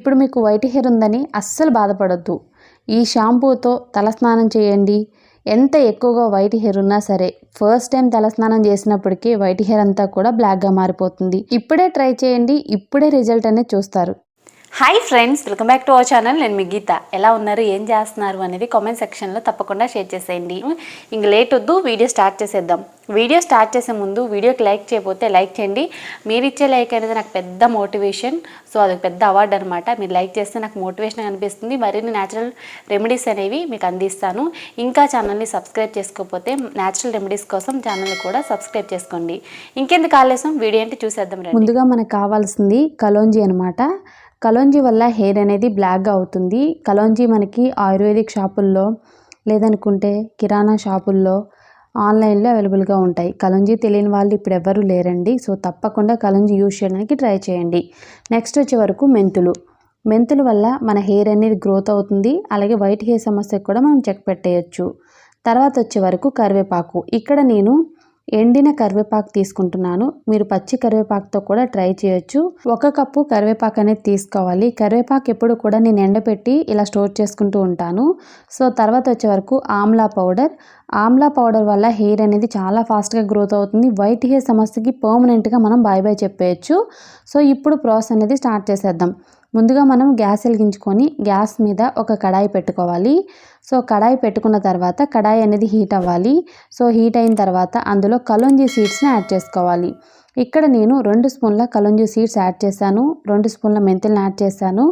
ఇప్పుడు మీకు white hair ఉందని అస్సలు బాధపడొద్దు. ఈ షాంపూతో తలస్నానం చేయండి. ఎంత ఎక్కువగా వైట్ హెయిర్ ఉన్నా సరే ఫస్ట్ టైం తలస్నానం చేసినప్పటికీ వైట్ హెయిర్ అంతా కూడా బ్లాక్గా మారిపోతుంది. ఇప్పుడే ట్రై చేయండి, ఇప్పుడే రిజల్ట్ అనేది చూస్తారు. Hi friends, welcome back to our channel. నేను మీ గీత. ఎలా ఉన్నారు, ఏం చేస్తున్నారు అనేది కామెంట్ సెక్షన్లో తప్పకుండా షేర్ చేసేయండి. ఇంక లేట్ వద్దు, వీడియో స్టార్ట్ చేసేద్దాం. వీడియో స్టార్ట్ చేసే ముందు వీడియోకి లైక్ చేయకపోతే లైక్ చేయండి. మీరు ఇచ్చే లైక్ అనేది నాకు పెద్ద మోటివేషన్. సో అది పెద్ద అవార్డు అనమాట. మీరు లైక్ చేస్తే నాకు మోటివేషన్ అనిపిస్తుంది. మరిన్ని న్యాచురల్ రెమెడీస్ అనేవి మీకు అందిస్తాను. ఇంకా ఛానల్ని సబ్స్క్రైబ్ చేసుకోకపోతే న్యాచురల్ రెమెడీస్ కోసం ఛానల్ని కూడా సబ్స్క్రైబ్ చేసుకోండి. ఇంకెందుకు ఆలస్యం, వీడియో ఏంటి చూసేద్దాం. ముందుగా మనకు కావాల్సింది కలోంజీ అనమాట. కలోంజీ వల్ల హెయిర్ అనేది బ్లాక్గా అవుతుంది. కలోంజీ మనకి ఆయుర్వేదిక్ షాపుల్లో లేదనుకుంటే కిరాణా షాపుల్లో ఆన్లైన్లో అవైలబుల్గా ఉంటాయి. కలోంజీ తెలియని వాళ్ళు ఇప్పుడు ఎవరు లేరండి. సో తప్పకుండా కలోంజీ యూజ్ చేయడానికి ట్రై చేయండి. నెక్స్ట్ వచ్చే వరకు మెంతుల వల్ల మన హెయిర్ అనేది గ్రోత్ అవుతుంది. అలాగే వైట్ హెయిర్ సమస్యకు కూడా మనం చెక్ పెట్టేయచ్చు. తర్వాత వచ్చే వరకు కరివేపాకు. ఇక్కడ నేను ఎండిన కరివేపాకు తీసుకుంటున్నాను. మీరు పచ్చి కరివేపాకుతో కూడా ట్రై చేయొచ్చు. 1 కప్పు కరివేపాకు అనేది తీసుకోవాలి. కరివేపాకు ఎప్పుడు కూడా నేను ఎండపెట్టి ఇలా స్టోర్ చేసుకుంటూ ఉంటాను. సో తర్వాత వచ్చే వరకు ఆమ్లా పౌడర్ వల్ల హెయిర్ అనేది చాలా ఫాస్ట్గా గ్రోత్ అవుతుంది. వైట్ హెయిర్ సమస్యకి పర్మనెంట్గా మనం బాయ్ చెప్పేయచ్చు. సో ఇప్పుడు ప్రాసెస్ అనేది స్టార్ట్ చేసేద్దాం. ముందుగా మనం గ్యాస్ వెలిగించుకొని గ్యాస్ మీద ఒక కడాయి పెట్టుకోవాలి. సో కడాయి పెట్టుకున్న తర్వాత కడాయి అనేది హీట్ అవ్వాలి. సో హీట్ అయిన తర్వాత అందులో కలోంజీ సీడ్స్ని యాడ్ చేసుకోవాలి. ఇక్కడ నేను 2 స్పూన్ల కలోంజీ సీడ్స్ యాడ్ చేశాను. 2 స్పూన్ల మెంతులను యాడ్ చేశాను.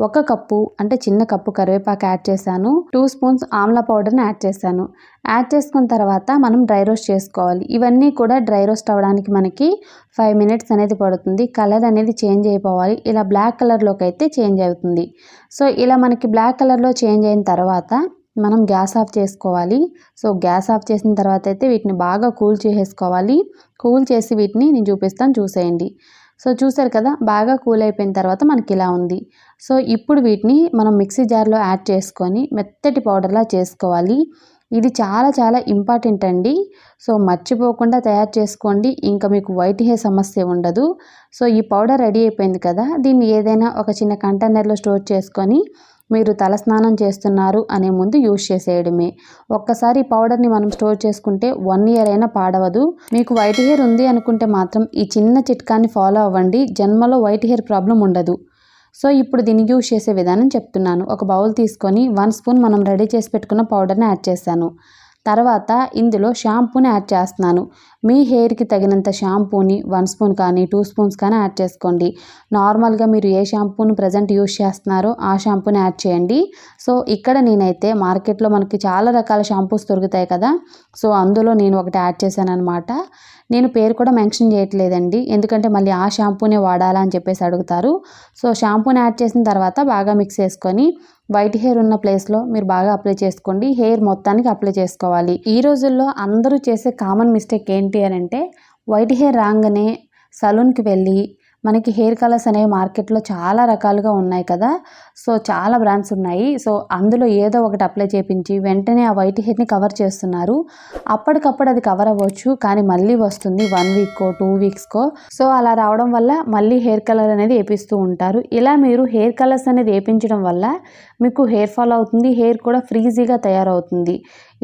1 కప్పు అంటే చిన్న కప్పు కరివేపాకు యాడ్ చేశాను. 2 స్పూన్స్ ఆమ్లా పౌడర్ని యాడ్ చేశాను. యాడ్ చేసుకున్న తర్వాత మనం డ్రై రోస్ట్ చేసుకోవాలి. ఇవన్నీ కూడా డ్రై రోస్ట్ అవ్వడానికి మనకి 5 మినిట్స్ అనేది పడుతుంది. కలర్ అనేది చేంజ్ అయిపోవాలి. ఇలా బ్లాక్ కలర్లోకి అయితే చేంజ్ అవుతుంది. సో ఇలా మనకి బ్లాక్ కలర్లో చేంజ్ అయిన తర్వాత మనం గ్యాస్ ఆఫ్ చేసుకోవాలి. సో గ్యాస్ ఆఫ్ చేసిన తర్వాత అయితే వీటిని బాగా కూల్ చేసేసుకోవాలి. కూల్ చేసి వీటిని నేను చూపిస్తాను, చూసేయండి. సో చూసారు కదా, బాగా కూల్ అయిపోయిన తర్వాత మనకి ఇలా ఉంది. సో ఇప్పుడు వీటిని మనం మిక్సీ జార్లో యాడ్ చేసుకొని మెత్తటి పౌడర్లా చేసుకోవాలి. ఇది చాలా చాలా ఇంపార్టెంట్ అండి. సో మర్చిపోకుండా తయారు చేసుకోండి. ఇంకా మీకు వైట్ హెయిర్ సమస్య ఉండదు. సో ఈ పౌడర్ రెడీ అయిపోయింది కదా, దీన్ని ఏదైనా ఒక చిన్న కంటైనర్లో స్టోర్ చేసుకొని మీరు తలస్నానం చేస్తున్నారు అనే ముందు యూజ్ చేసేయడమే. ఒక్కసారి ఈ పౌడర్ని మనం స్టోర్ చేసుకుంటే 1 ఇయర్ అయినా పాడవదు. మీకు వైట్ హెయిర్ ఉంది అనుకుంటే మాత్రం ఈ చిన్న చిట్కాని ఫాలో అవ్వండి. జన్మలో వైట్ హెయిర్ ప్రాబ్లం ఉండదు. సో ఇప్పుడు దీన్ని యూజ్ చేసే విధానం చెప్తున్నాను. ఒక బౌల్ తీసుకొని 1 స్పూన్ మనం రెడీ చేసి పెట్టుకున్న పౌడర్ని యాడ్ చేశాను. తర్వాత ఇందులో షాంపూని యాడ్ చేస్తున్నాను. మీ హెయిర్కి తగినంత షాంపూని 1 స్పూన్ కానీ 2 స్పూన్స్ కానీ యాడ్ చేసుకోండి. నార్మల్గా మీరు ఏ షాంపూని ప్రజెంట్ యూజ్ చేస్తున్నారో ఆ షాంపూని యాడ్ చేయండి. సో ఇక్కడ నేనైతే మార్కెట్లో మనకి చాలా రకాల షాంపూస్ దొరుకుతాయి కదా, సో అందులో నేను ఒకటి యాడ్ చేశాను అనమాట. నేను పేరు కూడా మెన్షన్ చేయట్లేదండి, ఎందుకంటే మళ్ళీ ఆ షాంపూనే వాడాలా అని చెప్పేసి అడుగుతారు. సో షాంపూని యాడ్ చేసిన తర్వాత బాగా మిక్స్ చేసుకొని వైట్ హెయిర్ ఉన్న ప్లేస్లో మీరు బాగా అప్లై చేసుకోండి. హెయిర్ మొత్తానికి అప్లై చేసుకోవాలి. ఈ రోజుల్లో అందరూ చేసే కామన్ మిస్టేక్ ఏంటి అని అంటే, వైట్ హెయిర్ రాగానే సలూన్కి వెళ్ళి మనకి హెయిర్ కలర్స్ అనేవి మార్కెట్లో చాలా రకాలుగా ఉన్నాయి కదా, సో చాలా బ్రాండ్స్ ఉన్నాయి. సో అందులో ఏదో ఒకటి అప్లై చేయించి వెంటనే ఆ వైట్ హెయిర్ని కవర్ చేస్తున్నారు. అప్పటికప్పుడు అది కవర్ అవ్వచ్చు, కానీ మళ్ళీ వస్తుంది 1 వీక్కో 2 వీక్స్కో. సో అలా రావడం వల్ల మళ్ళీ హెయిర్ కలర్ అనేది వేపిస్తూ ఉంటారు. ఇలా మీరు హెయిర్ కలర్స్ అనేది వేయించడం వల్ల మీకు హెయిర్ ఫాల్ అవుతుంది, హెయిర్ కూడా ఫ్రీజీగా తయారవుతుంది.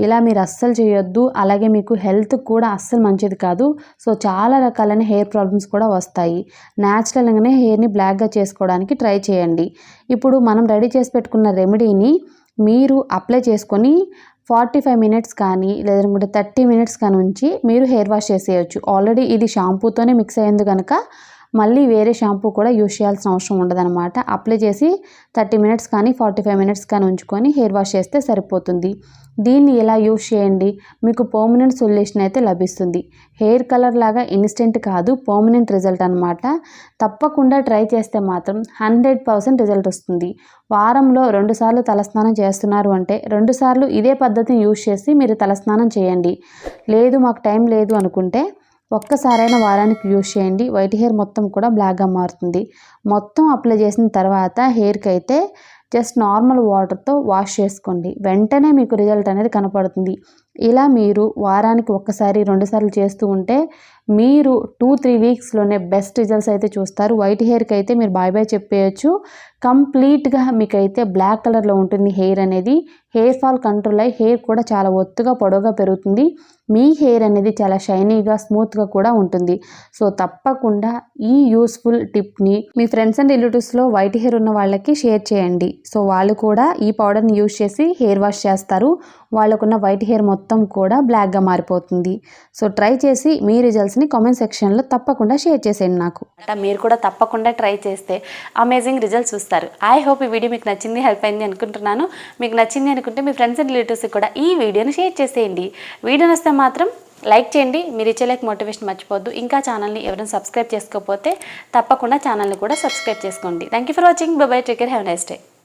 ఇలా మీరు అస్సలు చేయొద్దు. అలాగే మీకు హెల్త్ కూడా అస్సలు మంచిది కాదు. సో చాలా రకాలైన హెయిర్ ప్రాబ్లమ్స్ కూడా వస్తాయి. న్యాచురల్గానే హెయిర్ని బ్లాక్గా చేసుకోవడానికి ట్రై చేయండి. ఇప్పుడు మనం రెడీ చేసి పెట్టుకున్న రెమెడీని మీరు అప్లై చేసుకొని 45 మినిట్స్ కానీ లేదంటే 30 మినిట్స్ కానీ ఉంచి మీరు హెయిర్ వాష్ చేసేయచ్చు. ఆల్రెడీ ఇది షాంపూతోనే మిక్స్ అయ్యింది కనుక మళ్ళీ వేరే షాంపూ కూడా యూజ్ చేయాల్సిన అవసరం ఉండదన్నమాట. అప్లై చేసి 30 మినిట్స్ కానీ 45 మినిట్స్ కానీ ఉంచుకొని హెయిర్ వాష్ చేస్తే సరిపోతుంది. దీన్ని ఇలా యూజ్ చేయండి, మీకు పర్మనెంట్ సొల్యూషన్ అయితే లభిస్తుంది. హెయిర్ కలర్ లాగా ఇన్స్టెంట్ కాదు, పర్మనెంట్ రిజల్ట్ అనమాట. తప్పకుండా ట్రై చేస్తే మాత్రం 100% రిజల్ట్ వస్తుంది. వారంలో 2 సార్లు తలస్నానం చేస్తున్నారు అంటే 2 సార్లు ఇదే పద్ధతిని యూజ్ చేసి మీరు తలస్నానం చేయండి. లేదు మాకు టైం లేదు అనుకుంటే ఒక్కసారైనా వారానికి యూజ్ చేయండి. వైట్ హెయిర్ మొత్తం కూడా బ్లాక్గా మారుతుంది. మొత్తం అప్లై చేసిన తర్వాత హెయిర్కి అయితే జస్ట్ నార్మల్ వాటర్తో వాష్ చేసుకోండి. వెంటనే మీకు రిజల్ట్ అనేది కనపడుతుంది. ఇలా మీరు వారానికి 1 సారి 2 సార్లు చేస్తూ ఉంటే మీరు 2-3 వీక్స్లోనే బెస్ట్ రిజల్ట్స్ అయితే చూస్తారు. వైట్ హెయిర్కి అయితే మీరు బాయ్ బాయ్ చెప్పేయచ్చు. కంప్లీట్గా మీకైతే బ్లాక్ కలర్లో ఉంటుంది హెయిర్ అనేది. హెయిర్ ఫాల్ కంట్రోల్ అయ్యి హెయిర్ కూడా చాలా ఒత్తుగా పొడవుగా పెరుగుతుంది. మీ హెయిర్ అనేది చాలా షైనీగా స్మూత్గా కూడా ఉంటుంది. సో తప్పకుండా ఈ యూస్ఫుల్ టిప్ని మీ ఫ్రెండ్స్ అండ్ రిలేటివ్స్లో వైట్ హెయిర్ ఉన్న వాళ్ళకి షేర్ చేయండి. సో వాళ్ళు కూడా ఈ పౌడర్ని యూజ్ చేసి హెయిర్ వాష్ చేస్తారు. వాళ్ళకున్న వైట్ హెయిర్ మొత్తం కూడా బ్లాక్గా మారిపోతుంది. సో ట్రై చేసి మీ రిజల్ట్స్ని కామెంట్ సెక్షన్లో తప్పకుండా షేర్ చేసేయండి నాకు. మీరు కూడా తప్పకుండా ట్రై చేస్తే అమేజింగ్ రిజల్ట్స్ చూస్తారు. ఐ హోప్ ఈ వీడియో మీకు నచ్చింది, హెల్ప్ అయింది అనుకుంటున్నాను. మీకు నచ్చింది అనుకుంటే మీ ఫ్రెండ్స్ అండ్ రిలేటివ్స్కి కూడా ఈ వీడియోని షేర్ చేసేయండి. వీడియో నచ్చితే మాత్రం లైక్ చేయండి. మీరు ఇచ్చే లైక్ మోటివేషన్ మర్చిపోద్దు. ఇంకా ఛానల్ని ఎవరైనా సబ్స్క్రైబ్ చేసుకోకపోతే తప్పకుండా ఛానల్ని కూడా సబ్స్క్రైబ్ చేసుకోండి. Thank you for watching. By by. Take care. Have a nice day.